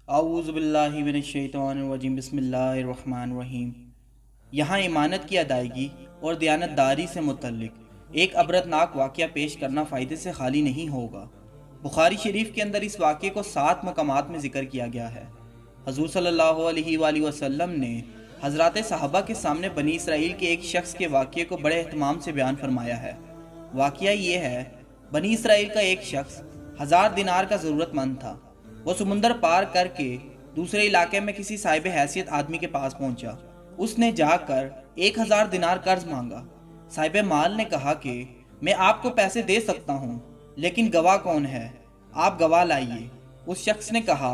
اعوذ باللہ من الشیطان الرجیم بسم اللہ الرحمن الرحیم۔ یہاں امانت کی ادائیگی اور دیانتداری سے متعلق ایک عبرتناک واقعہ پیش کرنا فائدے سے خالی نہیں ہوگا۔ بخاری شریف کے اندر اس واقعے کو 7 مقامات میں ذکر کیا گیا ہے۔ حضور صلی اللہ علیہ وآلہ وسلم نے حضرات صحابہ کے سامنے بنی اسرائیل کے ایک شخص کے واقعے کو بڑے اہتمام سے بیان فرمایا ہے۔ واقعہ یہ ہے، بنی اسرائیل کا ایک شخص 1000 دینار کا ضرورت مند تھا۔ وہ سمندر پار کر کے دوسرے علاقے میں کسی صاحب حیثیت آدمی کے پاس پہنچا۔ اس نے جا کر 1000 دینار قرض مانگا۔ صاحب مال نے کہا کہ میں آپ کو پیسے دے سکتا ہوں، لیکن گواہ کون ہے؟ آپ گواہ لائیے۔ اس شخص نے کہا،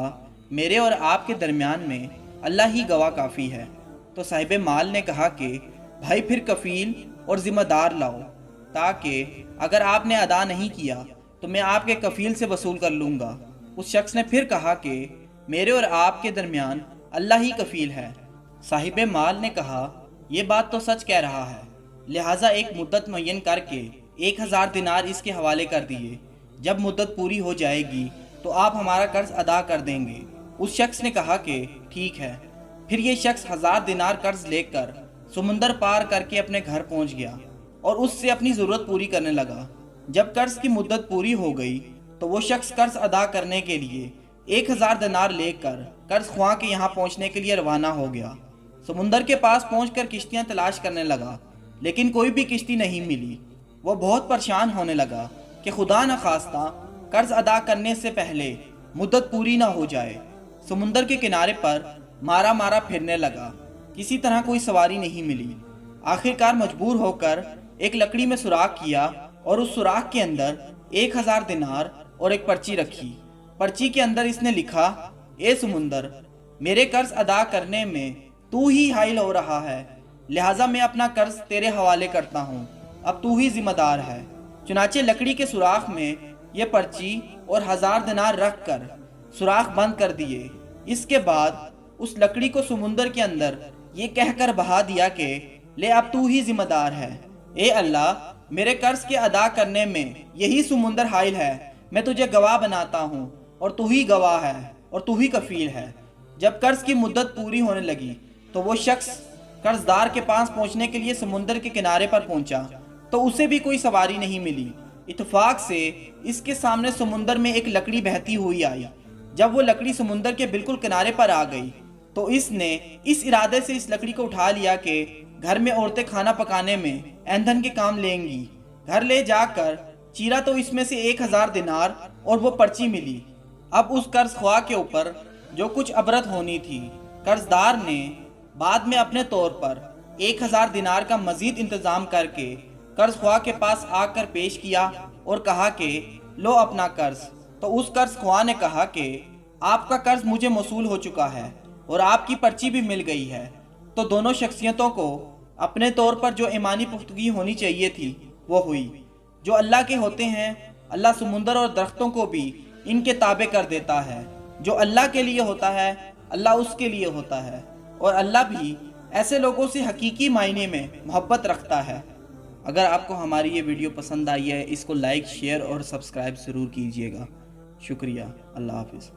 میرے اور آپ کے درمیان میں اللہ ہی گواہ کافی ہے۔ تو صاحب مال نے کہا کہ بھائی پھر کفیل اور ذمہ دار لاؤ، تاکہ اگر آپ نے ادا نہیں کیا تو میں آپ کے کفیل سے وصول کر لوں گا۔ اس شخص نے پھر کہا کہ میرے اور آپ کے درمیان اللہ ہی کفیل ہے۔ صاحب مال نے کہا، یہ بات تو سچ کہہ رہا ہے، لہٰذا ایک مدت معین کر کے 1000 دینار اس کے حوالے کر دیے۔ جب مدت پوری ہو جائے گی تو آپ ہمارا قرض ادا کر دیں گے۔ اس شخص نے کہا کہ ٹھیک ہے۔ پھر یہ شخص 1000 دینار قرض لے کر سمندر پار کر کے اپنے گھر پہنچ گیا اور اس سے اپنی ضرورت پوری کرنے لگا۔ جب قرض کی مدت پوری ہو گئی تو وہ شخص قرض ادا کرنے کے لیے 1000 دینار لے کر قرض خواہ کے یہاں پہنچنے کے لیے روانہ ہو گیا۔ سمندر کے پاس پہنچ کر کشتیاں تلاش کرنے لگا، لیکن کوئی بھی کشتی نہیں ملی۔ وہ بہت پریشان ہونے لگا کہ خدا نخواستہ قرض ادا کرنے سے پہلے مدت پوری نہ ہو جائے۔ سمندر کے کنارے پر مارا مارا پھرنے لگا، کسی طرح کوئی سواری نہیں ملی۔ آخرکار مجبور ہو کر ایک لکڑی میں سوراخ کیا اور اس سوراخ کے اندر 1000 دینار اور ایک پرچی رکھی۔ پرچی کے اندر اس نے لکھا، اے سمندر، میرے قرض ادا کرنے میں تو ہی حائل ہو رہا ہے، لہٰذا میں اپنا قرض تیرے حوالے کرتا ہوں، اب تو ہی ذمہ دار ہے۔ چنانچہ لکڑی کے سوراخ میں یہ پرچی اور 1000 دینار رکھ کر سوراخ بند کر دیے۔ اس کے بعد اس لکڑی کو سمندر کے اندر یہ کہہ کر بہا دیا کہ لے اب تو ہی ذمہ دار ہے۔ اے اللہ، میرے قرض کے ادا کرنے میں یہی سمندر حائل ہے، میں تجھے گواہ بناتا ہوں اور تو ہی گواہ ہے اور تو ہی کفیل ہے۔ جب قرض کی مدت پوری ہونے لگی تو وہ شخص قرض دار کے پاس پہنچنے کے لیے سمندر کے کنارے پر پہنچا تو اسے بھی کوئی سواری نہیں ملی۔ اتفاق سے اس کے سامنے سمندر میں ایک لکڑی بہتی ہوئی آئی۔ جب وہ لکڑی سمندر کے بالکل کنارے پر آ گئی تو اس نے اس ارادے سے اس لکڑی کو اٹھا لیا کہ گھر میں عورتیں کھانا پکانے میں ایندھن کے کام لیں گی۔ گھر لے جا کر چیرا تو اس میں سے 1000 دینار اور وہ پرچی ملی۔ اب اس قرض خواہ کے اوپر جو کچھ عبرت ہونی تھی، قرض دار نے بعد میں اپنے طور پر 1000 دینار کا مزید انتظام کر کے قرض خواہ کے پاس آ کر پیش کیا اور کہا کہ لو اپنا قرض۔ تو اس قرض خواہ نے کہا کہ آپ کا قرض مجھے موصول ہو چکا ہے اور آپ کی پرچی بھی مل گئی ہے۔ تو دونوں شخصیتوں کو اپنے طور پر جو ایمانی پختگی ہونی چاہیے تھی وہ ہوئی۔ جو اللہ کے ہوتے ہیں، اللہ سمندر اور درختوں کو بھی ان کے تابع کر دیتا ہے۔ جو اللہ کے لیے ہوتا ہے، اللہ اس کے لیے ہوتا ہے، اور اللہ بھی ایسے لوگوں سے حقیقی معنی میں محبت رکھتا ہے۔ اگر آپ کو ہماری یہ ویڈیو پسند آئی ہے، اس کو لائک، شیئر اور سبسکرائب ضرور کیجیے گا۔ شکریہ۔ اللہ حافظ۔